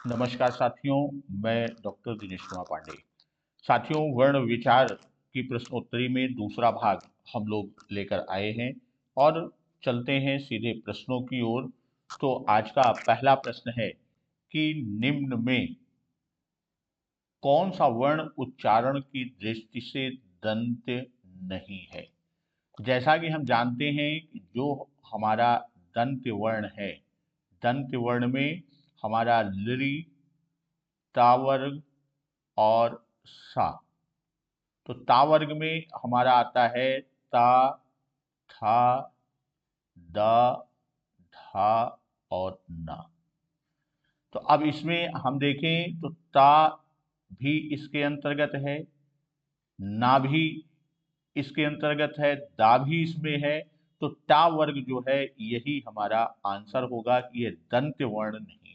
नमस्कार साथियों, मैं डॉक्टर दिनेश कुमार पांडे। साथियों, वर्ण विचार की प्रश्नोत्तरी में दूसरा भाग हम लोग लेकर आए हैं और चलते हैं सीधे प्रश्नों की ओर। तो आज का पहला प्रश्न है कि निम्न में कौन सा वर्ण उच्चारण की दृष्टि से दंत नहीं है। जैसा कि हम जानते हैं कि जो हमारा दंत वर्ण है, दंत वर्ण में हमारा लृ, ता वर्ग और सा। तो ता वर्ग में हमारा आता है ता, था, द, धा और न। तो अब इसमें हम देखें तो ता भी इसके अंतर्गत है, ना भी इसके अंतर्गत है, दा भी इसमें है। तो टा वर्ग जो है यही हमारा आंसर होगा कि ये दंत वर्ण नहीं है।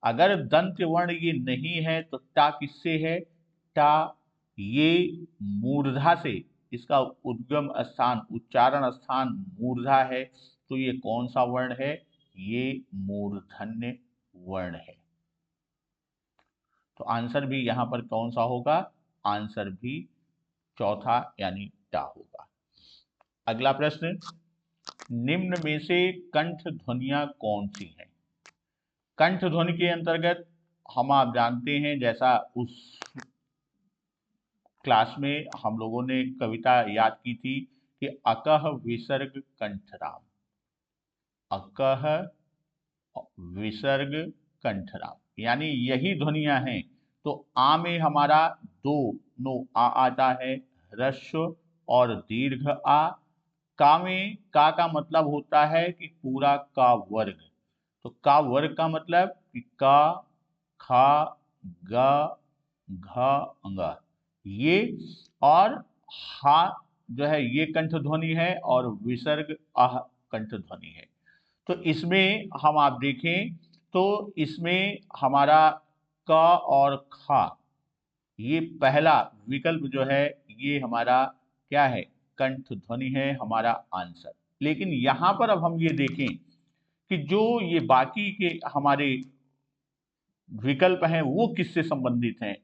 अगर दंत वर्ण ये नहीं है तो टा किससे है? टा ये मूर्धा से, इसका उद्गम स्थान, उच्चारण स्थान मूर्धा है। तो ये कौन सा वर्ण है? ये मूर्धन्य वर्ण है। तो आंसर भी यहां पर कौन सा होगा? आंसर भी चौथा यानी टा होगा। अगला प्रश्न, निम्न में से कंठ ध्वनियां कौन सी हैं? कंठ ध्वनि के अंतर्गत हम आप जानते हैं, जैसा उस क्लास में हम लोगों ने कविता याद की थी कि अकह विसर्ग कंठराम, अकह विसर्ग कंठराम, यानी यही ध्वनियां हैं। तो आ में हमारा दो नो आ आता है, ह्रस्व और दीर्घ आ। का में का मतलब होता है कि पूरा का वर्ग। तो का वर्ग का मतलब कि का, खा, ग, घ, अंग, ये। और हा जो है ये कंठ ध्वनि है और विसर्ग आह कंठ ध्वनि है। तो इसमें हम आप देखें तो इसमें हमारा क और खा, ये पहला विकल्प जो है ये हमारा क्या है? कंठ ध्वनि है हमारा आंसर। लेकिन यहां पर अब हम ये देखें कि जो ये बाकी के हमारे विकल्प हैं वो किससे संबंधित हैं।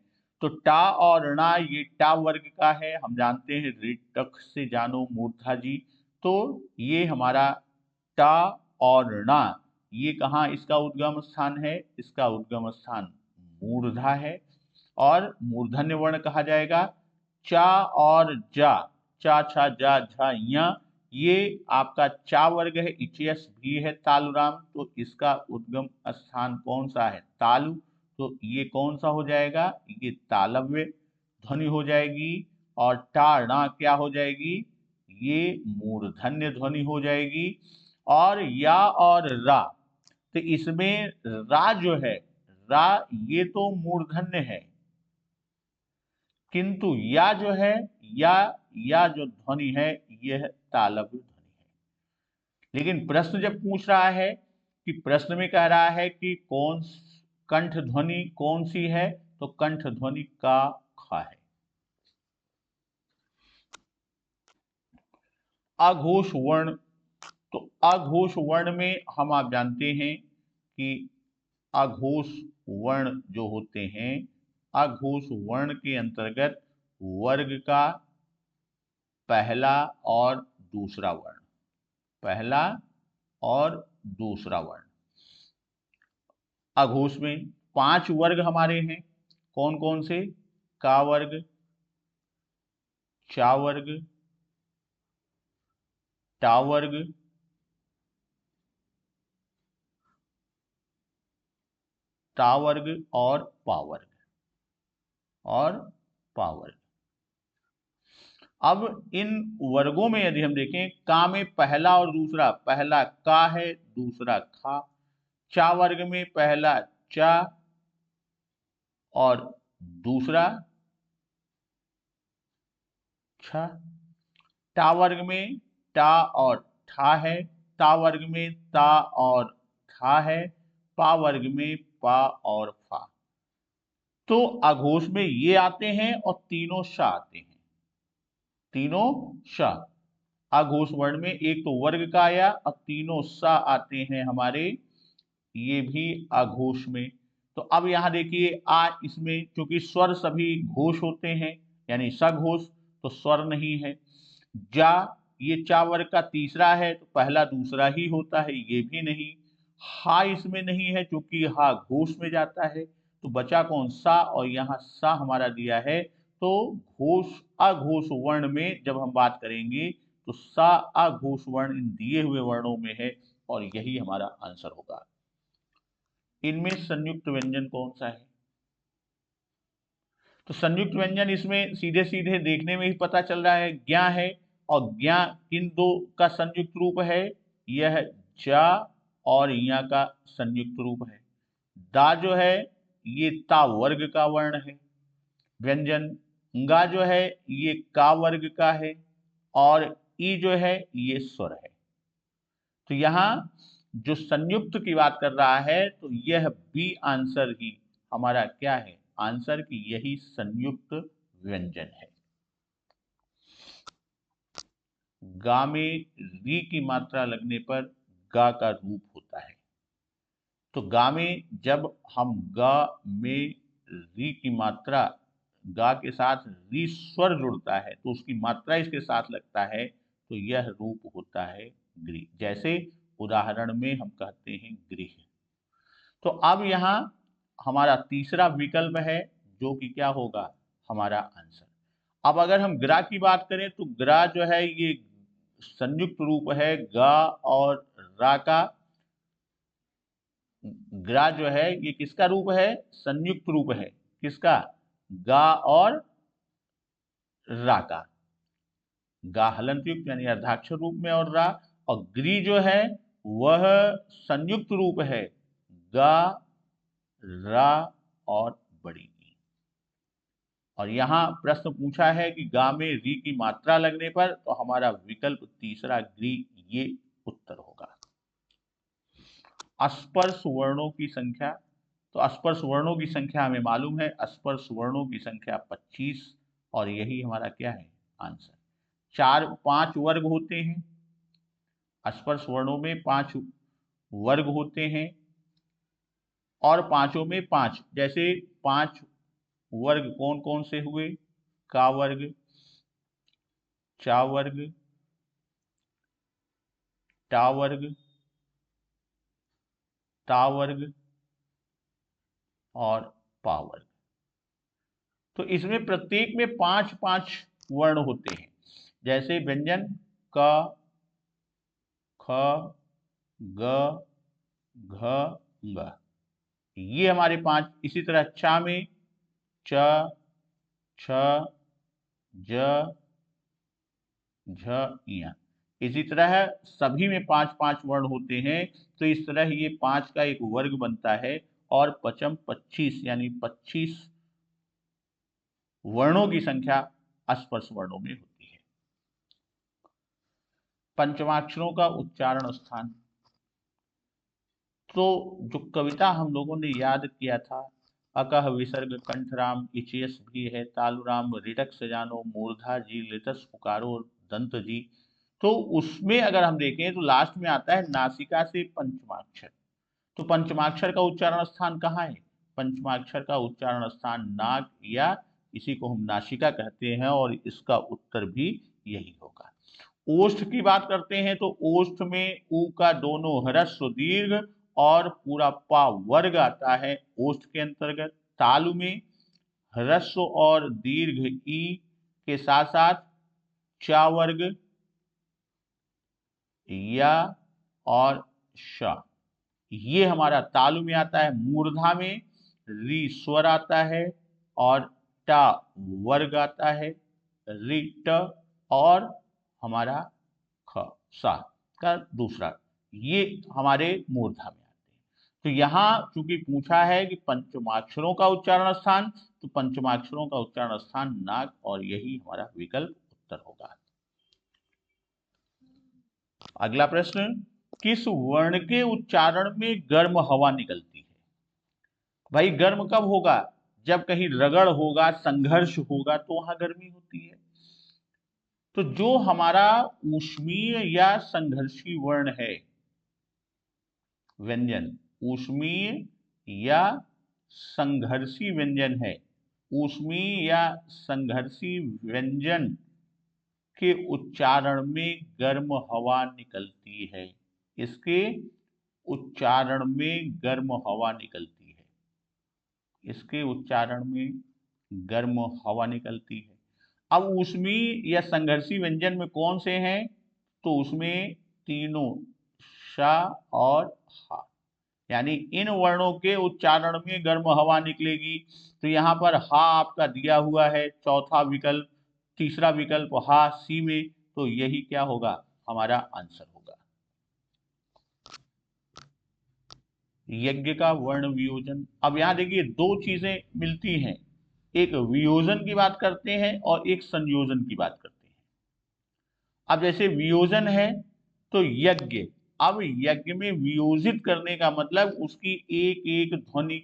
तो टा और णा ये टा वर्ग का है, हम जानते हैं ऋटक से जानो मूर्धा जी। तो ये हमारा टा और णा, ये कहाँ इसका उद्गम स्थान है? इसका उद्गम स्थान मूर्धा है और मूर्धन्य वर्ण कहा जाएगा। चा और जा, चा छा जा झा या, ये आपका चा वर्ग है, इचयस भी है तालुराम। तो इसका उद्गम स्थान कौन सा है? तालु। तो ये कौन सा हो जाएगा? ये तालव्य ध्वनि हो जाएगी। और टाणा क्या हो जाएगी? ये मूर्धन्य ध्वनि हो जाएगी। और या और रा, तो इसमें रा जो है, रा ये तो मूर्धन्य है, किंतु या जो है, या जो ध्वनि है यह तालव्य ध्वनि है। लेकिन प्रश्न जब पूछ रहा है कि प्रश्न में कह रहा है कि कौन कंठ ध्वनि कौन सी है, तो कंठ ध्वनि का खा है। अघोष वर्ण, तो अघोष वर्ण में हम आप जानते हैं कि अघोष वर्ण जो होते हैं, अघोष वर्ण के अंतर्गत वर्ग का पहला और दूसरा वर्ण, पहला और दूसरा वर्ण। अघोष में 5 वर्ग हमारे हैं, कौन कौन से? का वर्ग, चा वर्ग, टा वर्ग, ता वर्ग और पा वर्ग, और पा वर्ग। अब इन वर्गों में यदि हम देखें, का में पहला और दूसरा, पहला का है, दूसरा खा। चा वर्ग में पहला चा और दूसरा छ। टा वर्ग में टा और ठा है, ता वर्ग में ता और था है, पा वर्ग में पा और फा। तो अघोष में ये आते हैं और तीनों श आते हैं, तीनों श। अघोष वर्ण में एक तो वर्ग का आया और तीनों स आते हैं हमारे, ये भी अघोष में। तो अब यहाँ देखिए आ, इसमें क्योंकि स्वर सभी घोष होते हैं यानी सघोष, तो स्वर नहीं है। जा, ये चा वर्ग का तीसरा है तो पहला दूसरा ही होता है, ये भी नहीं। हा इसमें नहीं है क्योंकि हा घोष में जाता है, तो बचा कौन सा, और यहाँ सा हमारा दिया है। तो घोष अघोष वर्ण में जब हम बात करेंगे तो सा अघोष वर्ण इन दिए हुए वर्णों में है और यही हमारा आंसर होगा। इनमें संयुक्त व्यंजन कौन सा है? तो संयुक्त व्यंजन इसमें सीधे सीधे देखने में ही पता चल रहा है, ज्ञा है। और ज्ञा किन दो का संयुक्त रूप है? यह जा और या का संयुक्त रूप है। दा जो है ये ता वर्ग का वर्ण है व्यंजन। गा जो है ये का वर्ग का है और ई जो है ये स्वर है। तो यहाँ जो संयुक्त की बात कर रहा है तो यह बी आंसर ही हमारा क्या है आंसर, की यही संयुक्त व्यंजन है। गा में री की मात्रा लगने पर गा का रूप होता है। तो गा में जब हम गा में री की मात्रा, गा के साथ री स्वर जुड़ता है तो उसकी मात्रा इसके साथ लगता है तो यह रूप होता है गृह। जैसे उदाहरण में हम कहते हैं गृह। तो अब यहाँ हमारा तीसरा विकल्प है जो कि क्या होगा हमारा आंसर। अब अगर हम ग्रा की बात करें तो ग्रा जो है ये संयुक्त रूप है गा और रा का। ग्रा जो है ये किसका रूप है? संयुक्त रूप है। किसका? गा और रा का। गा हलंत युक्त यानी अर्धाक्षर रूप में और रा, और ग्री जो है वह संयुक्त रूप है गा, रा और बड़ी ई। और यहाँ प्रश्न पूछा है कि गा में री की मात्रा लगने पर, तो हमारा विकल्प तीसरा ग्री ये उत्तर होगा। स्पर्श वर्णों की संख्या, तो स्पर्श वर्णों की संख्या हमें मालूम है, स्पर्श वर्णों की संख्या 25 और यही हमारा क्या है आंसर। 5 वर्ग होते हैं, स्पर्श वर्णों में 5 वर्ग होते हैं और पांचों में 5। जैसे 5 वर्ग कौन कौन से हुए? का वर्ग, चा वर्ग, टा वर्ग, ता वर्ग और पा वर्ग। तो इसमें प्रत्येक में 5-5 वर्ण होते हैं। जैसे व्यंजन क, ख, ग, घ, ङ, ये हमारे 5। इसी तरह चा में च, छ, ज, झ, इया। इसी तरह सभी में 5-5 वर्ण होते हैं। तो इस तरह ये 5 का एक वर्ग बनता है और पचम 25 यानी 25 वर्णों की संख्या स्पर्श वर्णों में होती है। पंचमाक्षरों का उच्चारण स्थान, तो जो कविता हम लोगों ने याद किया था, अकह विसर्ग कंठराम इचयस भी है तालुराम रिटक सजानो मूर्धा जी लितस पुकारो दंत जी। तो उसमें अगर हम देखें तो लास्ट में आता है नासिका से पंचमाक्षर। तो पंचमाक्षर का उच्चारण स्थान कहाँ है? पंचमाक्षर का उच्चारण स्थान नाक या इसी को हम नासिका कहते हैं और इसका उत्तर भी यही होगा। ओष्ठ की बात करते हैं तो ओष्ठ में ऊ का दोनों ह्रस्व दीर्घ और पूरा पा वर्ग आता है ओष्ठ के अंतर्गत। तालु में ह्रस्व और दीर्घ ई के साथ साथ चा वर्ग, या और श, ये हमारा तालु में आता है। मूर्धा में री स्वर आता है और टा वर्ग आता है, री ट और हमारा ख सा का दूसरा, ये हमारे मूर्धा में आते हैं। तो यहाँ चूंकि पूछा है कि पंचमाक्षरों का उच्चारण स्थान, तो पंचमाक्षरों का उच्चारण स्थान नाक और यही हमारा विकल्प उत्तर होगा। अगला प्रश्न, किस वर्ण के उच्चारण में गर्म हवा निकलती है? भाई गर्म कब होगा? जब कहीं रगड़ होगा, संघर्ष होगा तो वहां गर्मी होती है। तो जो हमारा ऊष्मीय या संघर्षी वर्ण है व्यंजन, ऊष्मीय या संघर्षी व्यंजन है, ऊष्मीय या संघर्षी व्यंजन के उच्चारण में गर्म हवा निकलती है। इसके उच्चारण में गर्म हवा निकलती है। इसके उच्चारण में गर्म हवा निकलती है। अब ऊष्मीय या संघर्षी व्यंजन में कौन से हैं? तो उसमें तीनों श और हा, यानी इन वर्णों के उच्चारण में गर्म हवा निकलेगी। तो यहाँ पर हा आपका दिया हुआ है, चौथा विकल्प, तीसरा विकल्प हा सी में, तो यही क्या होगा? हमारा आंसर होगा। यज्ञ का वर्ण वियोजन। अब यहाँ देखिए दो चीजें मिलती हैं, एक वियोजन की बात करते हैं और एक संयोजन की बात करते हैं। अब जैसे वियोजन है तो यज्ञ, अब यज्ञ में वियोजित करने का मतलब उसकी एक एक ध्वनि,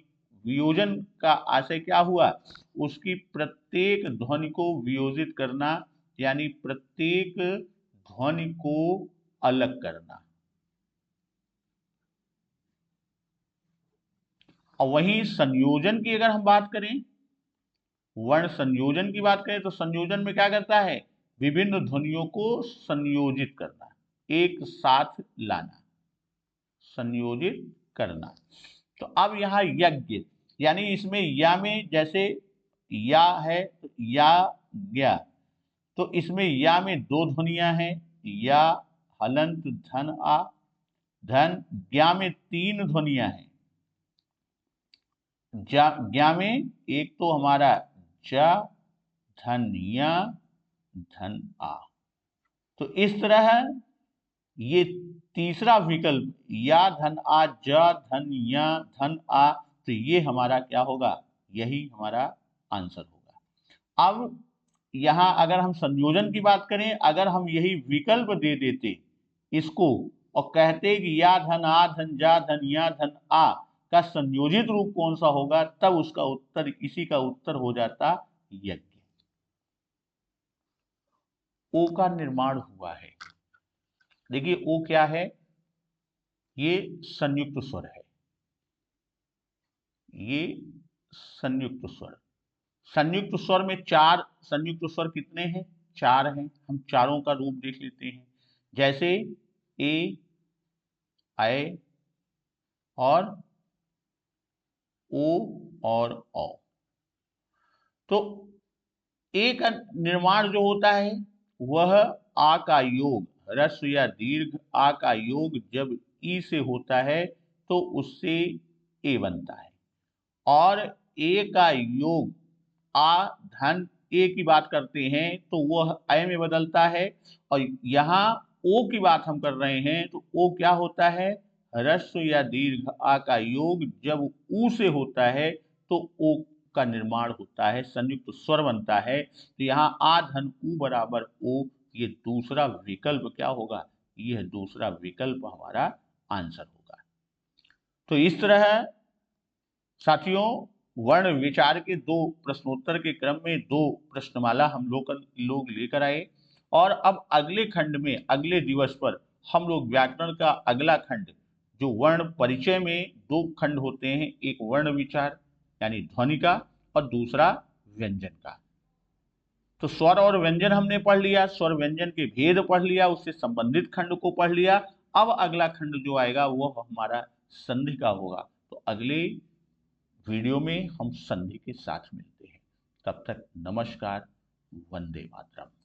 वियोजन का आशय क्या हुआ? उसकी प्रत्येक ध्वनि को वियोजित करना, यानी प्रत्येक ध्वनि को अलग करना। और वहीं संयोजन की अगर हम बात करें, वर्ण संयोजन की बात करें, तो संयोजन में क्या करता है? विभिन्न ध्वनियों को संयोजित करना, एक साथ लाना, संयोजित करना। तो अब यहाँ यज्ञ, यानी इसमें या में जैसे या है तो या ज्ञा, तो इसमें या में दो ध्वनियां हैं, या हलंत धन आ, धन। ज्ञा में तीन ध्वनियां हैं, ज्ञा में एक तो हमारा जा, धन या, धन आ। तो इस तरह ये तीसरा विकल्प या धन आ, जा, धन या, धन आ, तो ये हमारा क्या होगा? यही हमारा आंसर होगा। अब यहां अगर हम संयोजन की बात करें, अगर हम यही विकल्प दे देते इसको और कहते कि या धन आ, धन जा, धन या, धन आ का संयोजित रूप कौन सा होगा, तब उसका उत्तर, इसी का उत्तर हो जाता यज्ञ। ओ का निर्माण हुआ है। देखिए ओ क्या है? ये संयुक्त स्वर है, ये संयुक्त स्वर। संयुक्त स्वर में चार संयुक्त स्वर कितने हैं? चार हैं। हम चारों का रूप देख लेते हैं, जैसे ए, ऐ और ओ और औ। तो ए का निर्माण जो होता है वह आ का योग, ह्रस्व या दीर्घ आ का योग जब ई से होता है तो उससे ए बनता है। और ए का योग आ धन ए की बात करते हैं तो वह ऐ में बदलता है। और यहाँ ओ की बात हम कर रहे हैं तो ओ क्या होता है? ह्रस्व या दीर्घ आ का योग जब ऊ से होता है तो ओ का निर्माण होता है, संयुक्त स्वर बनता है। तो यहाँ आ धन ऊ बराबर ओ, ये दूसरा विकल्प क्या होगा? यह दूसरा विकल्प हमारा आंसर होगा। तो इस तरह साथियों वर्ण विचार के दो प्रश्नोत्तर के क्रम में दो प्रश्नमाला हम लोग लेकर आए, और अब अगले खंड में, अगले दिवस पर हम लोग व्याकरण का अगला खंड, जो वर्ण परिचय में दो खंड होते हैं, एक वर्ण विचार यानी ध्वनि का और दूसरा व्यंजन का। तो स्वर और व्यंजन हमने पढ़ लिया, स्वर व्यंजन के भेद पढ़ लिया, उससे संबंधित खंड को पढ़ लिया। अब अगला खंड जो आएगा वो हमारा संधि का होगा। तो अगले वीडियो में हम संधि के साथ मिलते हैं। तब तक नमस्कार, वंदे मातरम।